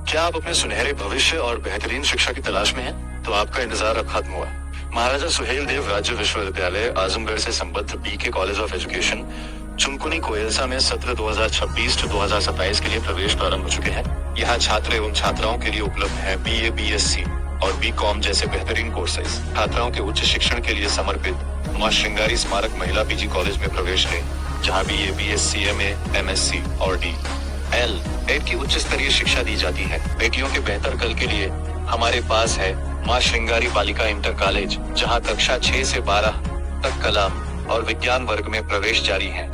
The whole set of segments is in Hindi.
क्या आप अपने सुनहरे भविष्य और बेहतरीन शिक्षा की तलाश में हैं? तो आपका इंतजार अब खत्म हुआ। महाराजा सुहेल देव राज्य विश्वविद्यालय आजमगढ़ से संबद्ध B K college of education Chunkuni Koilsa में सत्र 2026 से 2027 के लिए प्रवेश प्रारंभ हो चुके हैं। यहाँ छात्र एवं छात्राओं के लिए उपलब्ध है BA, BSc और BCom जैसे बेहतरीन कोर्सेज। छात्राओं के उच्च शिक्षण के लिए समर्पित मां श्रृंगारी स्मारक महिला PG कॉलेज में प्रवेश लें, जहाँ BA, BSc, MA, MSc और DL.Ed की उच्च स्तरीय शिक्षा दी जाती है। बेटियों के बेहतर कल के लिए हमारे पास है मां श्रृंगारी बालिका इंटर कॉलेज, जहां कक्षा 6 से 12 तक कला और विज्ञान वर्ग में प्रवेश जारी है।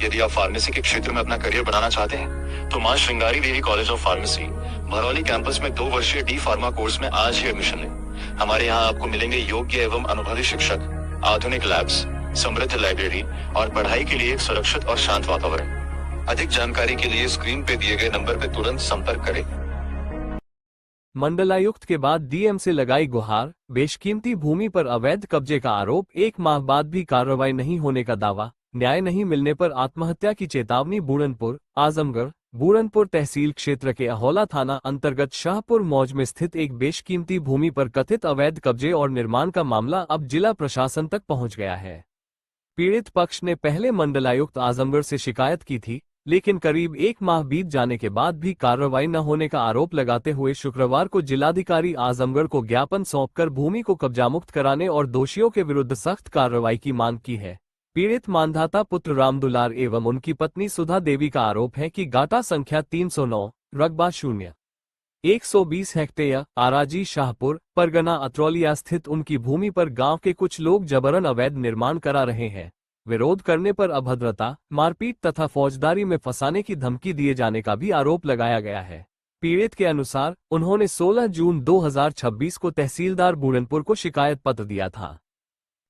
यदि आप फार्मेसी के क्षेत्र में अपना करियर बनाना चाहते हैं, तो Maa Shringari Devi college of pharmacy Bharauli campus में 2 वर्षीय D फार्मा कोर्स में आज ही एडमिशन लें। हमारे यहाँ आपको मिलेंगे योग्य एवं अनुभवी शिक्षक, आधुनिक लैब्स, समृद्ध लाइब्रेरी और पढ़ाई के लिए एक सुरक्षित और शांत वातावरण। अधिक जानकारी के लिए स्क्रीन पे दिए गए नंबर पे तुरंत संपर्क करें। मंडलायुक्त के बाद DM से लगाई गुहार। बेशकीमती भूमि पर अवैध कब्जे का आरोप, 1 माह बाद भी कार्रवाई नहीं होने का दावा। न्याय नहीं मिलने पर आत्महत्या की चेतावनी। बूरनपुर, आजमगढ़। बूरनपुर तहसील क्षेत्र के अहोला थाना अंतर्गत शाहपुर मौज में स्थित एक बेशकीमती भूमि पर कथित अवैध कब्जे और निर्माण का मामला अब जिला प्रशासन तक पहुंच गया है। पीड़ित पक्ष ने पहले मंडलायुक्त आजमगढ़ से शिकायत की थी, लेकिन करीब 1 माह बीत जाने के बाद भी कार्रवाई न होने का आरोप लगाते हुए शुक्रवार को जिलाधिकारी आजमगढ़ को ज्ञापन सौंपकर भूमि को कब्जामुक्त कराने और दोषियों के विरुद्ध सख्त कार्रवाई की मांग की है। पीड़ित मानधाता पुत्र रामदुलार एवं उनकी पत्नी सुधा देवी का आरोप है कि गाटा संख्या 309, रकबा 0:120 हेक्टेयर, आराजी शाहपुर, परगना अतरौलिया स्थित उनकी भूमि पर गांव के कुछ लोग जबरन अवैध निर्माण करा रहे हैं। विरोध करने पर अभद्रता, मारपीट तथा फौजदारी में फंसाने की धमकी दिए जाने का भी आरोप लगाया गया है। पीड़ित के अनुसार उन्होंने 16 जून 2026 को तहसीलदार बूरनपुर को शिकायत पत्र दिया था।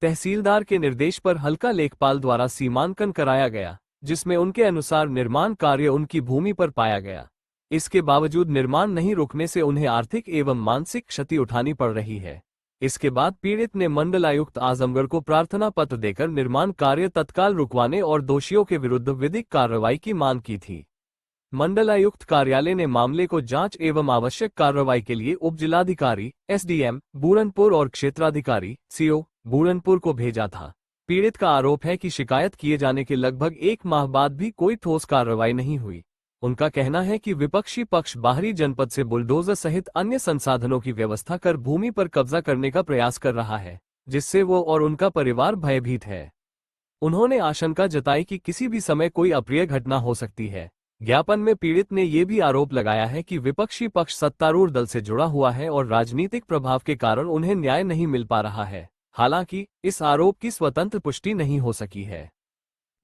तहसीलदार के निर्देश पर हल्का लेखपाल द्वारा सीमांकन कराया गया, जिसमें उनके अनुसार निर्माण कार्य उनकी भूमि पर पाया गया। इसके बावजूद निर्माण नहीं रुकने से उन्हें आर्थिक एवं मानसिक क्षति उठानी पड़ रही है। इसके बाद पीड़ित ने मंडलायुक्त आजमगढ़ को प्रार्थना पत्र देकर निर्माण कार्य तत्काल रुकवाने और दोषियों के विरुद्ध विधिक कार्रवाई की मांग की थी। मंडलायुक्त कार्यालय ने मामले को जांच एवं आवश्यक कार्रवाई के लिए उप जिलाधिकारी SDM बूरनपुर और क्षेत्राधिकारी CO बूरनपुर को भेजा था। पीड़ित का आरोप है कि शिकायत किए जाने के लगभग 1 माह बाद भी कोई ठोस कार्रवाई नहीं हुई। उनका कहना है कि विपक्षी पक्ष बाहरी जनपद से बुलडोजर सहित अन्य संसाधनों की व्यवस्था कर भूमि पर कब्जा करने का प्रयास कर रहा है, जिससे वो और उनका परिवार भयभीत है। उन्होंने आशंका जताई कि किसी भी समय कोई अप्रिय घटना हो सकती है। ज्ञापन में पीड़ित ने ये भी आरोप लगाया है कि विपक्षी पक्ष सत्तारूढ़ दल से जुड़ा हुआ है और राजनीतिक प्रभाव के कारण उन्हें न्याय नहीं मिल पा रहा है। हालांकि इस आरोप की स्वतंत्र पुष्टि नहीं हो सकी है।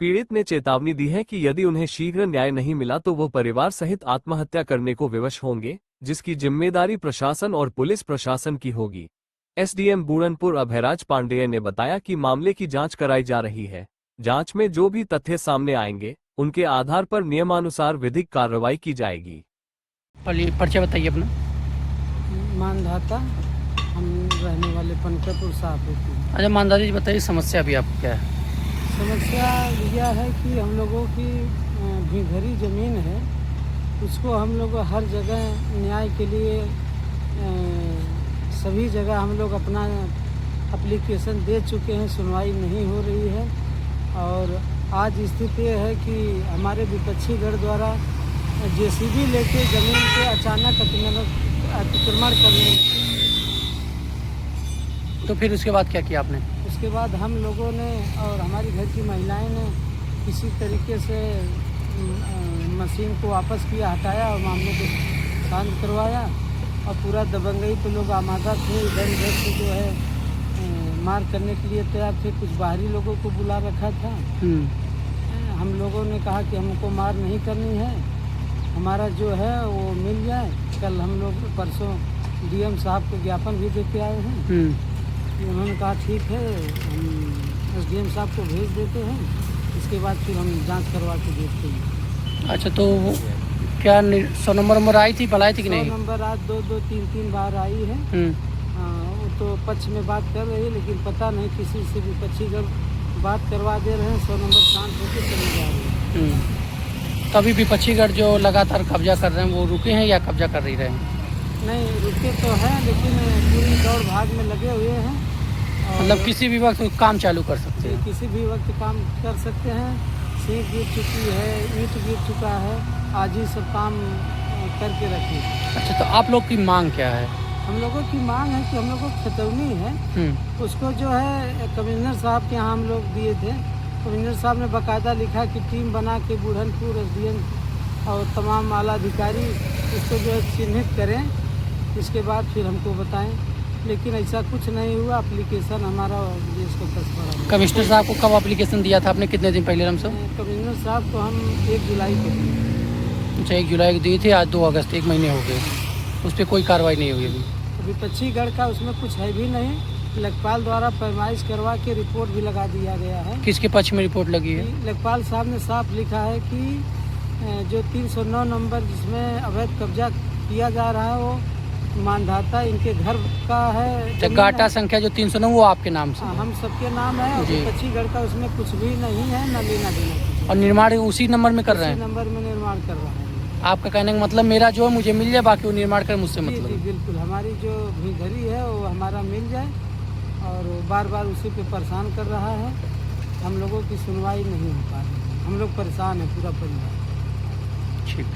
पीड़ित ने चेतावनी दी है कि यदि उन्हें शीघ्र न्याय नहीं मिला तो वो परिवार सहित आत्महत्या करने को विवश होंगे, जिसकी जिम्मेदारी प्रशासन और पुलिस प्रशासन की होगी। SDM बूरनपुर अभयराज पांडेय ने बताया कि मामले की जांच कराई जा रही है। जांच में जो भी तथ्य सामने आएंगे, उनके आधार पर नियमानुसार विधिक कार्रवाई की जाएगी। परिचय बताइए अपना। मानधाता हम रहने वाले पनकापुर साहब। अच्छा मानधाता जी बताइए, समस्या अभी आपकी क्या है? समस्या यह है कि हम लोगों की भीघरी ज़मीन है, उसको हम लोग हर जगह न्याय के लिए सभी जगह हम लोग अपना एप्लीकेशन दे चुके हैं, सुनवाई नहीं हो रही है। और आज स्थिति ये है कि हमारे विपक्षी गढ़ द्वारा JCB लेके ज़मीन पे अचानक अतिक्रमण करने लगे। तो फिर उसके बाद क्या किया आपने? उसके बाद हम लोगों ने और हमारी घर की महिलाएं ने किसी तरीके से मशीन को वापस किया, हटाया और मामले को शांत करवाया। और पूरा दबंगई पे लोग आमादा थे, इधर उधर से जो है मार करने के लिए तैयार थे। कुछ बाहरी लोगों को बुला रखा था। हम लोगों ने कहा कि हमको मार नहीं करनी है, हमारा जो है वो मिल जाए। कल हम लोग परसों DM साहब को ज्ञापन भी दे के आए हैं। उन्होंने कहा ठीक है, हम SDM साहब को भेज देते हैं, इसके बाद फिर हम जांच करवा के देखते हैं। अच्छा, तो क्या 100 नंबर आई थी, बुलाई थी कि नहीं? 100 नंबर आज 2-3 बार आई है। वो तो पक्ष में बात कर रही है, लेकिन पता नहीं किसी से विपक्षी जब बात करवा दे रहे हैं, 100 नंबर शांत होकर चले जा रहे हैं। तभी विपक्षीगढ़ जो लगातार कब्जा कर रहे हैं वो रुके हैं या कब्जा कर ही रहे हैं? नहीं रुके तो हैं, लेकिन पूरी दौड़ भाग में लगे हुए हैं। और मतलब किसी भी वक्त काम चालू कर सकते हैं? किसी भी वक्त काम कर सकते हैं। सीख गिर चुकी है, ईंट गिर चुका है, आज ही सब काम करके रखी। अच्छा, तो आप लोग की मांग क्या है? हम लोगों की मांग है कि हम लोगों को खतौनी है, उसको जो है कमिश्नर साहब के यहाँ हम लोग दिए थे। कमिश्नर साहब ने बाकायदा लिखा कि टीम बना के बुढ़नपुर एसडीएम और तमाम आला अधिकारी इसको जो है चिन्हित करें, इसके बाद फिर हमको बताएं। लेकिन ऐसा कुछ नहीं हुआ। एप्लीकेशन हमारा इसको दस पड़ा। कमिश्नर साहब को कब एप्लीकेशन दिया था आपने, कितने दिन पहले? हमसे कमिश्नर साहब को हम 1 जुलाई को दिए। अच्छा, 1 जुलाई को दिए थे, आज 2 अगस्त, 1 महीने हो गए। उस पर कोई कार्रवाई नहीं हुई अभी? विपक्षीगढ़ का उसमें कुछ है भी नहीं। लेखपाल द्वारा पैमाइश करवा के रिपोर्ट भी लगा दिया गया है। किसके पक्ष में रिपोर्ट लगी है? लेखपाल साहब ने साफ लिखा है कि जो 309 नंबर जिसमें अवैध कब्जा किया जा रहा है वो मानधाता इनके घर का है। गाटा संख्या जो 309 वो आपके नाम से? हम सबके नाम है। और विपक्षीगढ़ का उसमें कुछ भी नहीं है, न लेना देना। और निर्माण उसी नंबर में कर रहे हैं? उसी नंबर में निर्माण कर रहा है। आपका कहने का मतलब मेरा जो है मुझे मिल जाए, बाकी वो निर्माण करे मुझसे मतलब? जी बिल्कुल, हमारी जो भी घरी है वो हमारा मिल जाए। और बार बार उसी पे परेशान कर रहा है। हम लोगों की सुनवाई नहीं हो पा रही। हम लोग परेशान हैं, पूरा परिवार। ठीक।